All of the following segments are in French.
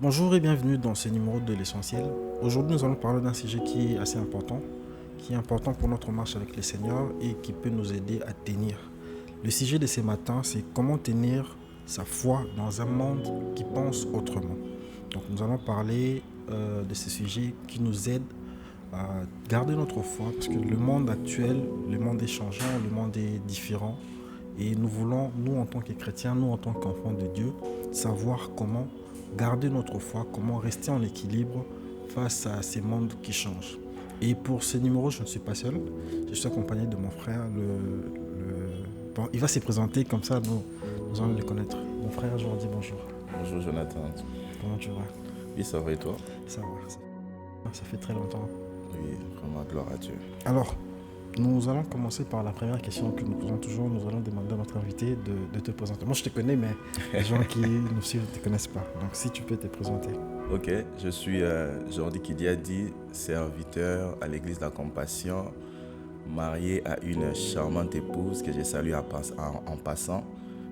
Bonjour et bienvenue dans ce numéro de l'essentiel. Aujourd'hui, nous allons parler d'un sujet qui est assez important, qui est important pour notre marche avec le Seigneur et qui peut nous aider à tenir. Le sujet de ce matin, c'est comment tenir sa foi dans un monde qui pense autrement. Donc, nous allons parler de ce sujet qui nous aide à garder notre foi parce que le monde actuel, le monde est changeant, le monde est différent et nous voulons, nous en tant que chrétiens, nous en tant qu'enfants de Dieu, savoir comment garder notre foi, comment rester en équilibre face à ces mondes qui changent. Et pour ce numéro, je ne suis pas seul, je suis accompagné de mon frère. Bon, il va se présenter, comme ça nous allons le connaître. Mon frère, je vous dis bonjour. Bonjour Jonathan. Comment tu vas? Oui, ça va et toi? Ça va, ça fait très longtemps. Oui, vraiment, gloire à Dieu. Alors, nous allons commencer par la première question que nous posons toujours. Nous allons demander à notre invité de te présenter. Moi, je te connais, mais les gens qui nous suivent ne te connaissent pas. Donc, si tu peux te présenter. Ok, je suis Jordi Kidiadi, serviteur à l'église de la Compassion, marié à une charmante épouse que j'ai saluée en passant,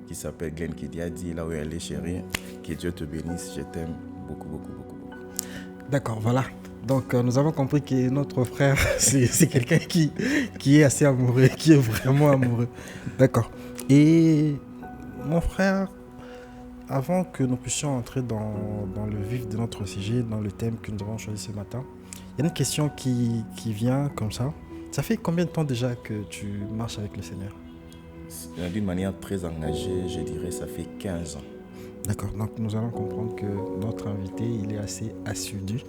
qui s'appelle Glenn Kidiadi, là où elle est chérie. Que Dieu te bénisse, je t'aime beaucoup, beaucoup, beaucoup, beaucoup. D'accord, voilà. Donc, nous avons compris que notre frère, c'est quelqu'un qui est assez amoureux, qui est vraiment amoureux. D'accord. Et mon frère, avant que nous puissions entrer dans le vif de notre sujet, dans le thème que nous avons choisi ce matin, il y a une question qui vient comme ça. Ça fait combien de temps déjà que tu marches avec le Seigneur? D'une manière très engagée, je dirais ça fait 15 ans. D'accord, donc nous allons comprendre que notre invité, il est assez assidu.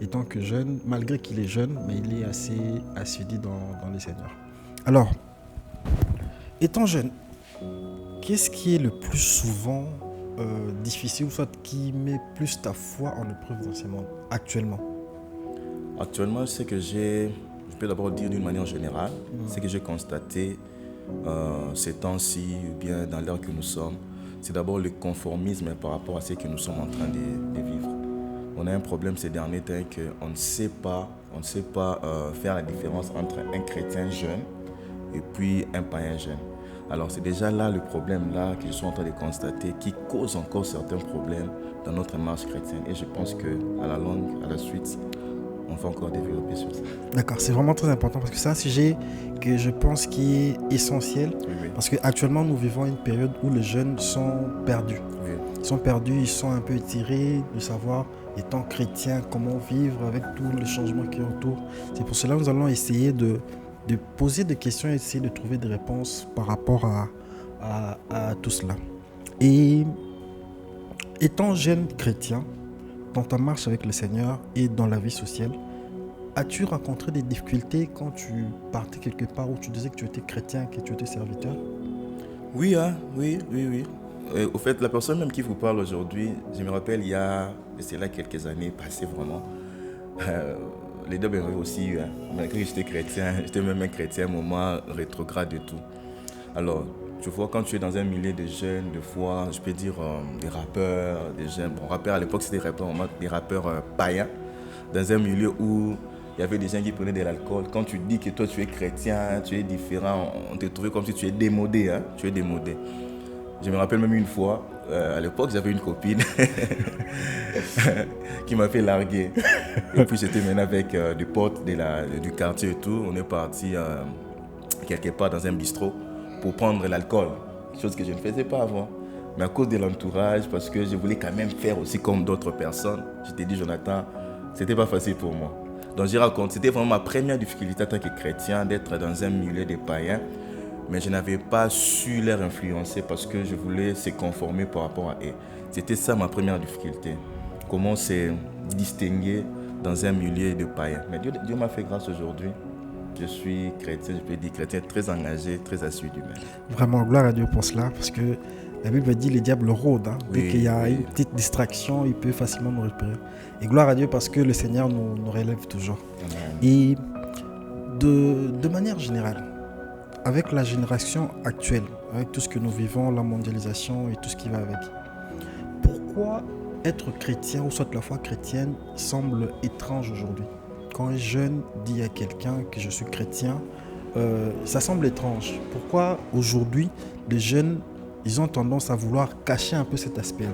Étant que jeune, malgré qu'il est jeune, mais il est assez assidu dans le Seigneur. Alors, étant jeune, qu'est-ce qui est le plus souvent difficile, ou soit qui met plus ta foi en épreuve dans ce monde, actuellement? Actuellement, ce que je peux d'abord dire d'une manière générale, ce que j'ai constaté ces temps-ci, ou bien dans l'ère que nous sommes, c'est d'abord le conformisme par rapport à ce que nous sommes en train de vivre. On a un problème ces derniers temps qu'on ne sait pas faire la différence entre un chrétien jeune et puis un païen jeune. Alors c'est déjà là le problème là que je suis en train de constater qui cause encore certains problèmes dans notre marche chrétienne. Et je pense qu'à la longue, à la suite, on va encore développer sur ça. D'accord, c'est vraiment très important parce que c'est un sujet que je pense qui est essentiel. Oui. Parce qu'actuellement, nous vivons une période où les jeunes sont perdus. Oui. Ils sont perdus, ils sont un peu étirés de savoir, étant chrétiens, comment vivre avec tous les changements qui entourent. C'est pour cela que nous allons essayer de poser des questions et essayer de trouver des réponses par rapport à tout cela. Et étant jeune chrétien, dans ta marche avec le Seigneur et dans la vie sociale, as-tu rencontré des difficultés quand tu partais quelque part où tu disais que tu étais chrétien, que tu étais serviteur? Oui. Au fait, la personne même qui vous parle aujourd'hui, je me rappelle, il y a quelques années passées vraiment, les deux m'avaient aussi eu, malgré que j'étais chrétien, j'étais même un chrétien, un moment rétrograde et tout. Alors, tu vois, quand tu es dans un milieu de jeunes, de foi, je peux dire des rappeurs, des jeunes, bon, rappeurs à l'époque c'était des rappeurs païens, dans un milieu où il y avait des gens qui prenaient de l'alcool. Quand tu dis que toi tu es chrétien, tu es différent, on te trouvait comme si tu es démodé, tu es démodé. Je me rappelle même une fois, à l'époque j'avais une copine qui m'a fait larguer. Et puis j'étais maintenant avec des potes du quartier et tout. On est parti quelque part dans un bistrot pour prendre l'alcool, chose que je ne faisais pas avant. Mais à cause de l'entourage, parce que je voulais quand même faire aussi comme d'autres personnes, je t'ai dit Jonathan, c'était pas facile pour moi. Donc j'ai raconté, c'était vraiment ma première difficulté en tant que chrétien d'être dans un milieu de païens. Mais je n'avais pas su les influencer parce que je voulais se conformer par rapport à eux. C'était ça ma première difficulté. Comment se distinguer dans un milieu de païens. Mais Dieu m'a fait grâce aujourd'hui. Je suis chrétien, je peux dire chrétien très engagé, très assidu même. Vraiment, gloire à Dieu pour cela, parce que la Bible dit que le diable rôde. Dès qu'il y a une petite distraction, il peut facilement nous repérer. Et gloire à Dieu parce que le Seigneur nous relève toujours. Amen. Et de manière générale, avec la génération actuelle, avec tout ce que nous vivons, la mondialisation et tout ce qui va avec, pourquoi être chrétien, ou soit la foi chrétienne, semble étrange aujourd'hui? Quand un jeune dit à quelqu'un que je suis chrétien, ça semble étrange. Pourquoi aujourd'hui les jeunes, ils ont tendance à vouloir cacher un peu cet aspect-là?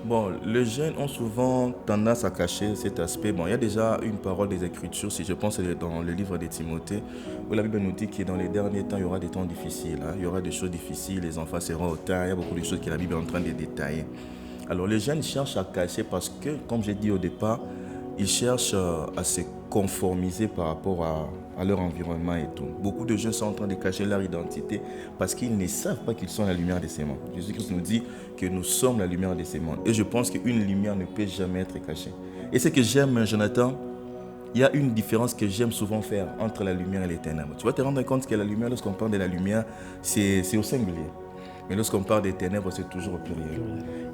Bon, les jeunes ont souvent tendance à cacher cet aspect. Bon, il y a déjà une parole des Écritures, si je pense que c'est dans le livre de Timothée, où la Bible nous dit que dans les derniers temps, il y aura des temps difficiles. Il y aura des choses difficiles, les enfants seront hautains, il y a beaucoup de choses que la Bible est en train de détailler. Alors, les jeunes cherchent à cacher parce que, comme j'ai dit au départ, ils cherchent à se conformiser par rapport à leur environnement et tout. Beaucoup de jeunes sont en train de cacher leur identité parce qu'ils ne savent pas qu'ils sont la lumière de ces mondes. Jésus-Christ nous dit que nous sommes la lumière de ces mondes. Et je pense qu'une lumière ne peut jamais être cachée. Et ce que j'aime, Jonathan, il y a une différence que j'aime souvent faire entre la lumière et les ténèbres. Tu vas te rendre compte que la lumière, lorsqu'on parle de la lumière, c'est au singulier. Mais lorsqu'on parle des ténèbres, c'est toujours au pluriel.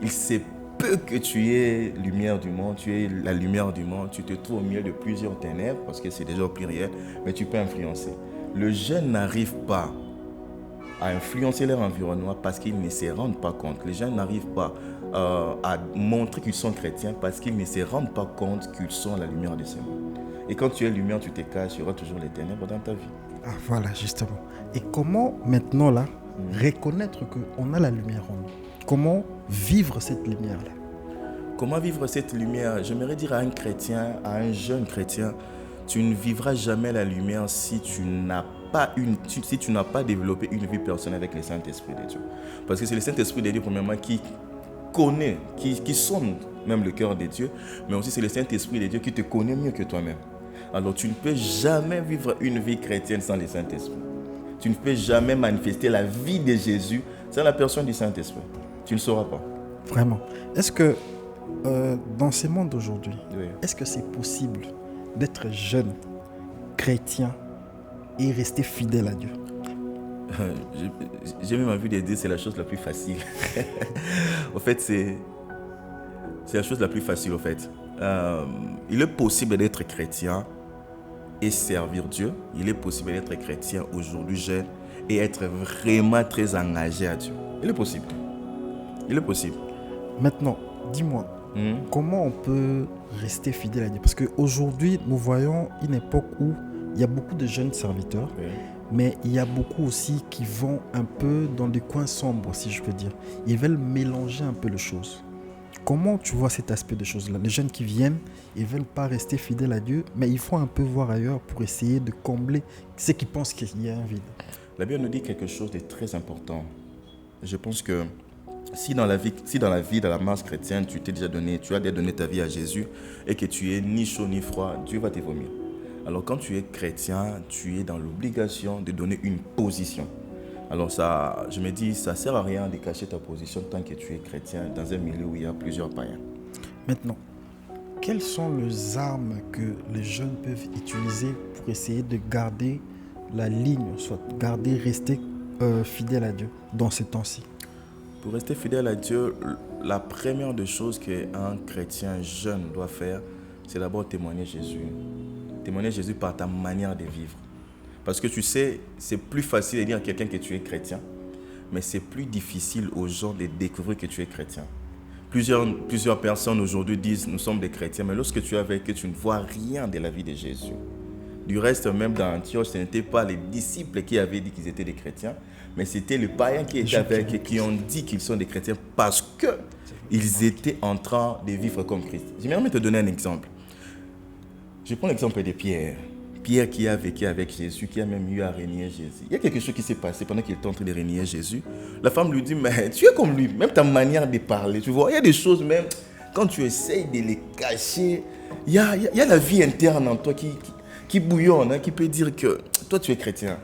Il se peut que tu es lumière du monde, tu es la lumière du monde, tu te trouves au milieu de plusieurs ténèbres, parce que c'est déjà au pluriel, mais tu peux influencer. Le jeune n'arrive pas à influencer leur environnement parce qu'ils ne se rendent pas compte. Les jeunes n'arrivent pas à montrer qu'ils sont chrétiens parce qu'ils ne se rendent pas compte qu'ils sont la lumière de ce monde. Et quand tu es lumière, tu te caches, il y aura toujours les ténèbres dans ta vie. Ah, voilà, justement. Et comment maintenant là, reconnaître qu'on a la lumière en nous? Comment vivre cette lumière-là? Comment vivre cette lumière? J'aimerais dire à un chrétien, à un jeune chrétien, tu ne vivras jamais la lumière si tu n'as pas développé une vie personnelle avec le Saint-Esprit de Dieu. Parce que c'est le Saint-Esprit de Dieu, premièrement, qui connaît, qui sonde même le cœur de Dieu, mais aussi c'est le Saint-Esprit de Dieu qui te connaît mieux que toi-même. Alors tu ne peux jamais vivre une vie chrétienne sans le Saint-Esprit. Tu ne peux jamais manifester la vie de Jésus sans la personne du Saint-Esprit. Tu ne sauras pas. Vraiment. Est-ce que dans ce monde d'aujourd'hui, Oui. est-ce que c'est possible d'être jeune, chrétien et rester fidèle à Dieu? J'ai même envie de dire que c'est la chose la plus facile. En fait, c'est la chose la plus facile, en fait. Il est possible d'être chrétien et servir Dieu. Il est possible d'être chrétien aujourd'hui jeune et être vraiment très engagé à Dieu. Il est possible. Il est possible. Maintenant, dis-moi, comment on peut rester fidèle à Dieu? Parce qu'aujourd'hui, nous voyons une époque où il y a beaucoup de jeunes serviteurs, Oui. mais il y a beaucoup aussi qui vont un peu dans des coins sombres, si je peux dire. Ils veulent mélanger un peu les choses. Comment tu vois cet aspect de choses-là? Les jeunes qui viennent, ils ne veulent pas rester fidèles à Dieu, mais il faut un peu voir ailleurs pour essayer de combler ceux qui pensent qu'il y a un vide. La Bible nous dit quelque chose de très important. Je pense que si dans la vie, dans la marche chrétienne, tu as déjà donné ta vie à Jésus et que tu es ni chaud ni froid, Dieu va te vomir. Alors quand tu es chrétien, tu es dans l'obligation de donner une position. Alors ça, je me dis, ça ne sert à rien de cacher ta position tant que tu es chrétien dans un milieu où il y a plusieurs païens. Maintenant, quelles sont les armes que les jeunes peuvent utiliser pour essayer de garder la ligne, soit rester fidèle à Dieu dans ces temps-ci? Pour rester fidèle à Dieu, la première des choses qu'un chrétien jeune doit faire, c'est d'abord témoigner Jésus. Témoigner Jésus par ta manière de vivre. Parce que tu sais, c'est plus facile de dire à quelqu'un que tu es chrétien, mais c'est plus difficile aux gens de découvrir que tu es chrétien. Plusieurs personnes aujourd'hui disent nous sommes des chrétiens, mais lorsque tu es avec eux, tu ne vois rien de la vie de Jésus. Du reste, même dans Antioche, ce n'était pas les disciples qui avaient dit qu'ils étaient des chrétiens, mais c'était les païens qui étaient avec et qui ont dit qu'ils sont des chrétiens parce qu'ils étaient en train de vivre comme Christ. J'aimerais te donner un exemple. Je prends l'exemple de Pierre. Pierre qui a vécu avec Jésus, qui a même eu à régner Jésus. Il y a quelque chose qui s'est passé pendant qu'il était en train de régner Jésus. La femme lui dit, mais tu es comme lui, même ta manière de parler, tu vois. Il y a des choses même, quand tu essayes de les cacher, il y a la vie interne en toi qui bouillonne, hein, qui peut dire que toi tu es chrétien.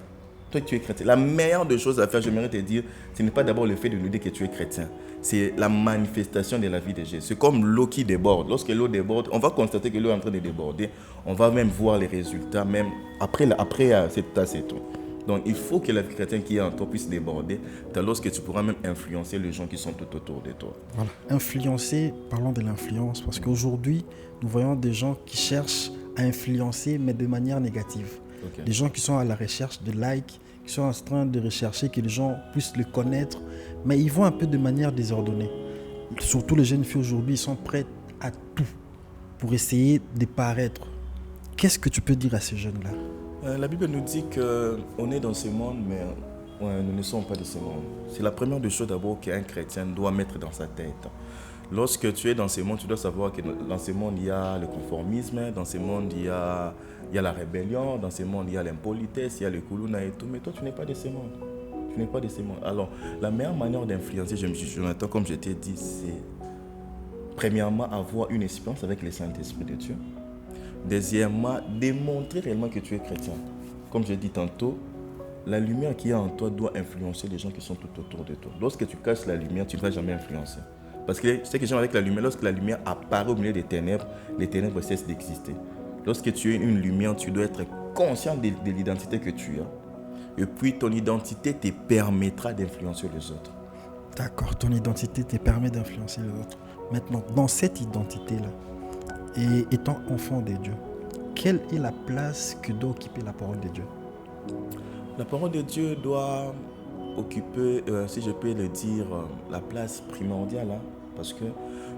Toi tu es chrétien. La meilleure des choses à faire, j'aimerais te dire, ce n'est pas d'abord le fait de nous dire que tu es chrétien. C'est la manifestation de la vie de Jésus. C'est comme l'eau qui déborde. Lorsque l'eau déborde, on va constater que l'eau est en train de déborder. On va même voir les résultats, même après cette tasse et tout. Donc, il faut que la vie chrétienne qui est en toi puisse déborder. C'est lorsque tu pourras même influencer les gens qui sont tout autour de toi. Voilà. Influencer, parlons de l'influence, parce qu'aujourd'hui, nous voyons des gens qui cherchent à influencer, mais de manière négative. Okay. Des gens qui sont à la recherche de likes, qui sont en train de rechercher que les gens puissent le connaître, mais ils vont un peu de manière désordonnée. Surtout les jeunes filles aujourd'hui, ils sont prêts à tout pour essayer de paraître. Qu'est-ce que tu peux dire à ces jeunes-là? La Bible nous dit qu'on est dans ce monde, mais nous ne sommes pas de ce monde. C'est la première des choses d'abord qu'un chrétien doit mettre dans sa tête. Lorsque tu es dans ce monde, tu dois savoir que dans ce monde, il y a le conformisme, dans ce monde, il y a la rébellion, dans ce monde, il y a l'impolitesse, il y a le kuluna et tout. Mais toi, tu n'es pas de ce monde. Tu n'es pas de ce monde. Alors, la meilleure manière d'influencer, Jonathan, comme je t'ai dit, c'est premièrement avoir une expérience avec le Saint-Esprit de Dieu. Deuxièmement, démontrer réellement que tu es chrétien. Comme je dis tantôt, la lumière qui est en toi doit influencer les gens qui sont tout autour de toi. Lorsque tu caches la lumière, tu ne vas jamais influencer. Parce que c'est que j'aime avec la lumière, lorsque la lumière apparaît au milieu des ténèbres, les ténèbres cessent d'exister. Lorsque tu es une lumière, tu dois être conscient de l'identité que tu as. Et puis ton identité te permettra d'influencer les autres. D'accord, ton identité te permet d'influencer les autres. Maintenant, dans cette identité-là, et étant enfant de Dieu, quelle est la place que doit occuper la parole de Dieu? La parole de Dieu doit occuper, si je peux le dire, la place primordiale, hein, parce que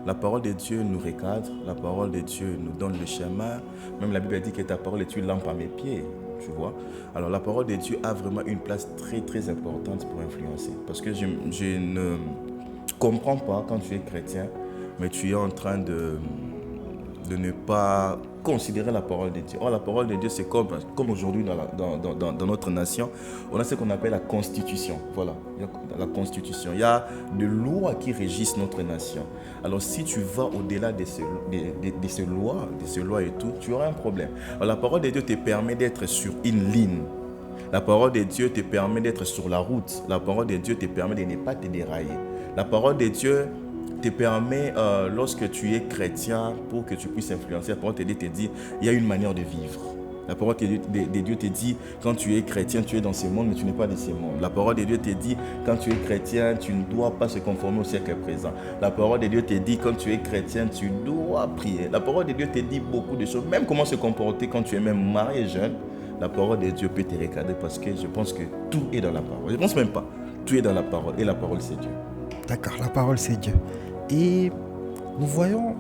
la parole de Dieu nous recadre, la parole de Dieu nous donne le chemin. Même la Bible dit que ta parole est une lampe à mes pieds, tu vois. Alors la parole de Dieu a vraiment une place très très importante pour influencer. Parce que je ne comprends pas quand tu es chrétien, mais tu es en train de ne pas considérer la parole de Dieu. Or, la parole de Dieu, c'est comme aujourd'hui dans notre nation, on a ce qu'on appelle la Constitution. Voilà, la Constitution. Il y a des lois qui régissent notre nation. Alors, si tu vas au-delà de ces lois et tout, tu auras un problème. Alors, la parole de Dieu te permet d'être sur une ligne. La parole de Dieu te permet d'être sur la route. La parole de Dieu te permet de ne pas te dérailler. La parole de Dieu te permet, lorsque tu es chrétien, pour que tu puisses influencer, la parole de Dieu te dit, il y a une manière de vivre. La parole de Dieu te dit, quand tu es chrétien, tu es dans ce monde, mais tu n'es pas de ce monde. La parole de Dieu te dit, quand tu es chrétien, tu ne dois pas se conformer au siècle présent. La parole de Dieu te dit, quand tu es chrétien, tu dois prier. La parole de Dieu te dit beaucoup de choses, même comment se comporter quand tu es même marié jeune. La parole de Dieu peut te recadrer parce que je pense que tout est dans la parole. Je ne pense même pas. Tout est dans la parole et la parole c'est Dieu. D'accord, la parole c'est Dieu. Et nous voyons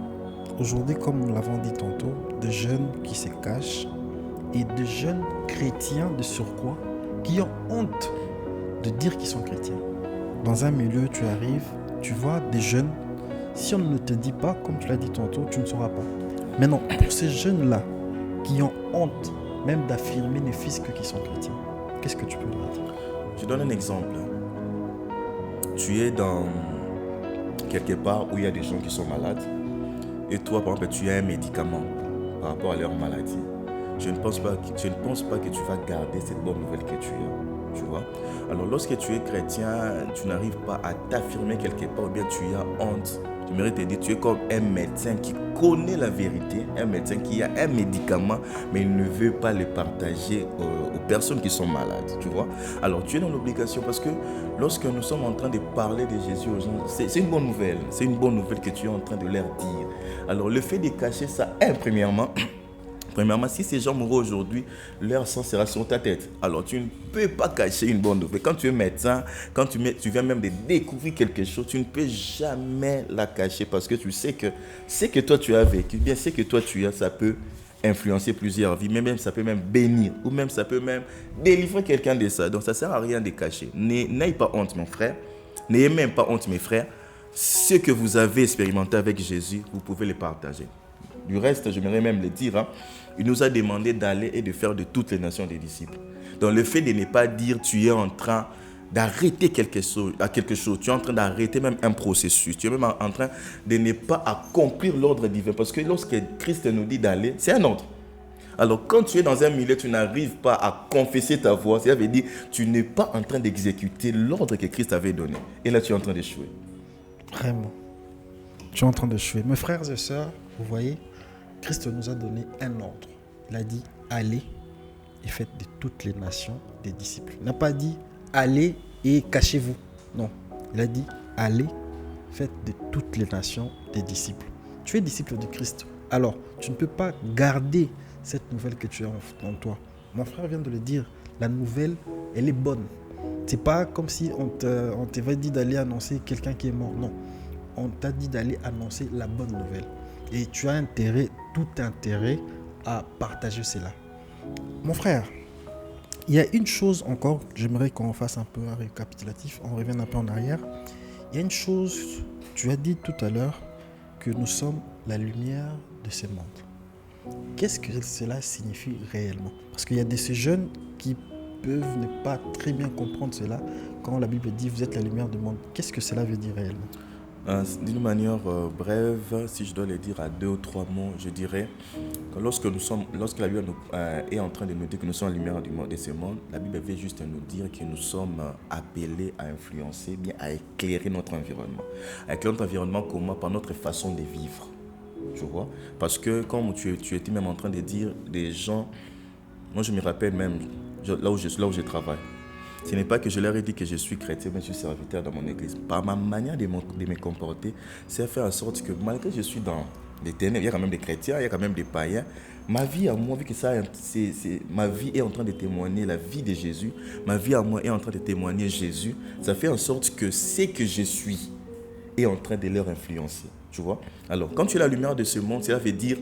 aujourd'hui, comme nous l'avons dit tantôt, des jeunes qui se cachent et des jeunes chrétiens de surcroît qui ont honte de dire qu'ils sont chrétiens. Dans un milieu, tu arrives, tu vois des jeunes, si on ne te dit pas, comme tu l'as dit tantôt, tu ne sauras pas. Maintenant, pour ces jeunes-là qui ont honte même d'affirmer ne fût-ce que qu'ils sont chrétiens, qu'est-ce que tu peux leur dire? Je donne un exemple. Tu es dans quelque part où il y a des gens qui sont malades et toi, par exemple, tu as un médicament par rapport à leur maladie. Je ne pense pas que tu vas garder cette bonne nouvelle que tu as, tu vois. Alors, lorsque tu es chrétien, tu n'arrives pas à t'affirmer quelque part ou bien tu as honte. J'aimerais te dire, tu es comme un médecin qui connaît la vérité, un médecin qui a un médicament, mais il ne veut pas le partager aux personnes qui sont malades, tu vois. Alors, tu es dans l'obligation parce que lorsque nous sommes en train de parler de Jésus aux gens, c'est une bonne nouvelle. C'est une bonne nouvelle que tu es en train de leur dire. Alors, le fait de cacher ça, Premièrement, si ces gens mourent aujourd'hui, leur sang sera sur ta tête. Alors, tu ne peux pas cacher une bonne nouvelle. Quand tu es médecin, quand tu viens même de découvrir quelque chose, tu ne peux jamais la cacher parce que tu sais que ce que toi tu as vécu, bien ce que toi tu as, ça peut influencer plusieurs vies, mais même ça peut même bénir, ou même ça peut même délivrer quelqu'un de ça. Donc, ça ne sert à rien de cacher. N'ayez pas honte, mon frère. N'ayez même pas honte, mes frères. Ce que vous avez expérimenté avec Jésus, vous pouvez le partager. Du reste, j'aimerais même le dire, hein, il nous a demandé d'aller et de faire de toutes les nations des disciples. Donc le fait de ne pas dire tu es en train d'arrêter quelque chose, tu es en train d'arrêter même un processus, tu es même en train de ne pas accomplir l'ordre divin. Parce que lorsque Christ nous dit d'aller, c'est un ordre. Alors quand tu es dans un milieu, tu n'arrives pas à confesser ta voix, ça veut dire que tu n'es pas en train d'exécuter l'ordre que Christ avait donné. Et là tu es en train d'échouer. Vraiment, tu es en train d'échouer. Mes frères et sœurs, vous voyez, Christ nous a donné un ordre. Il a dit « Allez et faites de toutes les nations des disciples ». Il n'a pas dit « Allez et cachez-vous ». Non, il a dit « Allez, faites de toutes les nations des disciples ». Tu es disciple de Christ. Alors, tu ne peux pas garder cette nouvelle que tu as en toi. Mon frère vient de le dire, la nouvelle, elle est bonne. Ce n'est pas comme si on t'avait dit d'aller annoncer quelqu'un qui est mort. Non, on t'a dit d'aller annoncer la bonne nouvelle. Et tu as tout intérêt à partager cela. Mon frère, il y a une chose encore, j'aimerais qu'on fasse un peu un récapitulatif, on revienne un peu en arrière. Il y a une chose, tu as dit tout à l'heure que nous sommes la lumière de ce monde. Qu'est-ce que cela signifie réellement? Parce qu'il y a de ces jeunes qui peuvent ne pas très bien comprendre cela quand la Bible dit vous êtes la lumière du monde. Qu'est-ce que cela veut dire réellement? D'une manière brève, si je dois le dire à 2 ou 3 mots, je dirais que lorsque la Bible est en train de nous dire que nous sommes la lumière du monde, de ce monde, la Bible veut juste nous dire que nous sommes appelés à influencer, bien à éclairer notre environnement. À éclairer notre environnement comment? Par notre façon de vivre. Tu vois? Parce que comme tu étais même en train de dire des gens, moi je me rappelle même là où je travaille. Ce n'est pas que je leur ai dit que je suis chrétien, mais je suis serviteur dans mon église. Par ma manière de me comporter, c'est faire en sorte que malgré que je suis dans les ténèbres, il y a quand même des chrétiens, il y a quand même des païens. Ma vie à moi, vu que ma vie est en train de témoigner la vie de Jésus, ma vie à moi est en train de témoigner Jésus, ça fait en sorte que ce que je suis est en train de leur influencer. Tu vois? Alors, quand tu es la lumière de ce monde, cela veut dire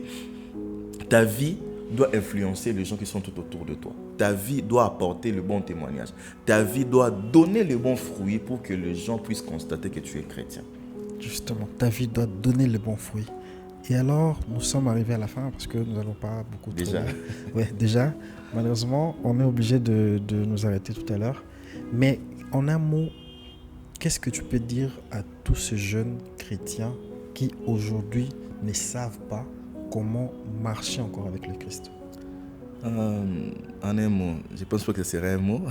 ta vie doit influencer les gens qui sont tout autour de toi. Ta vie doit apporter le bon témoignage. Ta vie doit donner le bon fruit pour que les gens puissent constater que tu es chrétien. Justement, ta vie doit donner le bon fruit. Et alors, nous sommes arrivés à la fin parce que nous n'allons pas beaucoup Déjà. Ouais, déjà, malheureusement, on est obligé de nous arrêter tout à l'heure. Mais en un mot, qu'est-ce que tu peux dire à tous ces jeunes chrétiens qui aujourd'hui ne savent pas comment marcher encore avec le Christ? En un mot, je pense pas que ce serait un mot,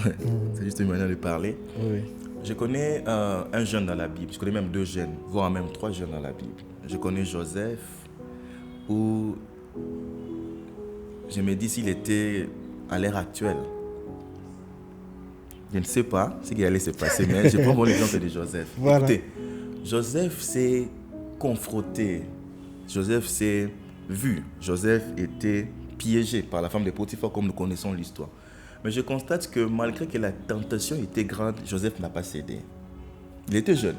c'est juste une manière de parler. Oui. Je connais un jeune dans la Bible, je connais même 2 jeunes, voire même 3 jeunes dans la Bible. Je connais Joseph, où je me dis s'il était à l'ère actuelle. Je ne sais pas ce qui allait se passer, mais je prends mon exemple de Joseph. Voilà. Écoutez, Joseph s'est confronté, Joseph s'est vu, Joseph était piégé par la femme de Potiphar comme nous connaissons l'histoire. Mais je constate que malgré que la tentation était grande, Joseph n'a pas cédé. Il était jeune.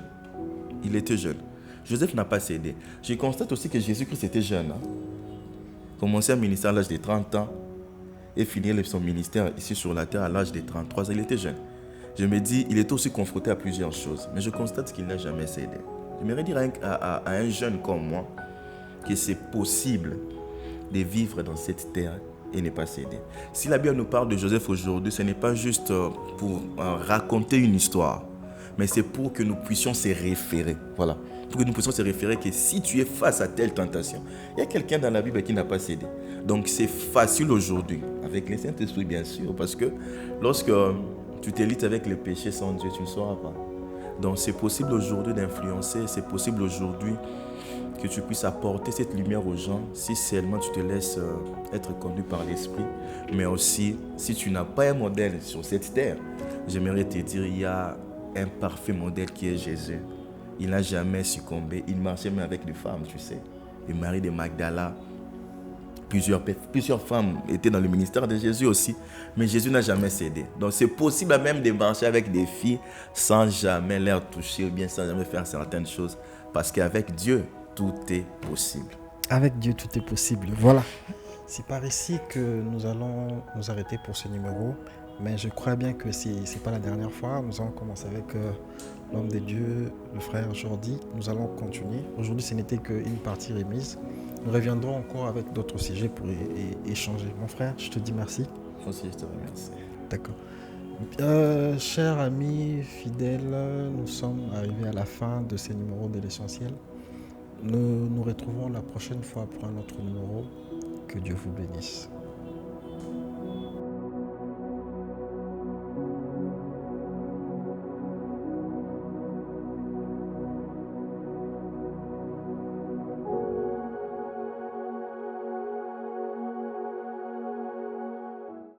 Joseph n'a pas cédé. Je constate aussi que Jésus-Christ était jeune. Commençait un ministère à l'âge de 30 ans et finir son ministère ici sur la terre à l'âge de 33 ans. Il était jeune. Je me dis, il était aussi confronté à plusieurs choses. Mais je constate qu'il n'a jamais cédé. J'aimerais dire à un jeune comme moi que c'est possible de vivre dans cette terre et ne pas céder. Si la Bible nous parle de Joseph aujourd'hui, ce n'est pas juste pour raconter une histoire, mais c'est pour que nous puissions se référer. Voilà. Pour que nous puissions se référer que si tu es face à telle tentation, il y a quelqu'un dans la Bible qui n'a pas cédé. Donc c'est facile aujourd'hui, avec le Saint-Esprit bien sûr, parce que lorsque tu t'élites avec le péché sans Dieu, tu ne sauras pas. Donc c'est possible aujourd'hui d'influencer, c'est possible aujourd'hui que tu puisses apporter cette lumière aux gens si seulement tu te laisses être conduit par l'Esprit. Mais aussi, si tu n'as pas un modèle sur cette terre, j'aimerais te dire, il y a un parfait modèle qui est Jésus. Il n'a jamais succombé. Il marchait même avec des femmes, tu sais. Et Marie de Magdala, plusieurs femmes étaient dans le ministère de Jésus aussi. Mais Jésus n'a jamais cédé. Donc c'est possible même de marcher avec des filles sans jamais les toucher ou bien sans jamais faire certaines choses. Parce qu'avec Dieu, tout est possible. Avec Dieu, tout est possible. Voilà. C'est par ici que nous allons nous arrêter pour ce numéro. Mais je crois bien que ce n'est pas la dernière fois. Nous allons commencer avec l'homme de Dieu, le frère Jordi. Nous allons continuer. Aujourd'hui, ce n'était qu'une partie remise. Nous reviendrons encore avec d'autres sujets pour échanger. Mon frère, je te dis merci. Moi aussi, je te remercie. D'accord. Chers amis fidèles, nous sommes arrivés à la fin de ce numéro de l'essentiel. Nous nous retrouvons la prochaine fois pour un autre numéro. Que Dieu vous bénisse.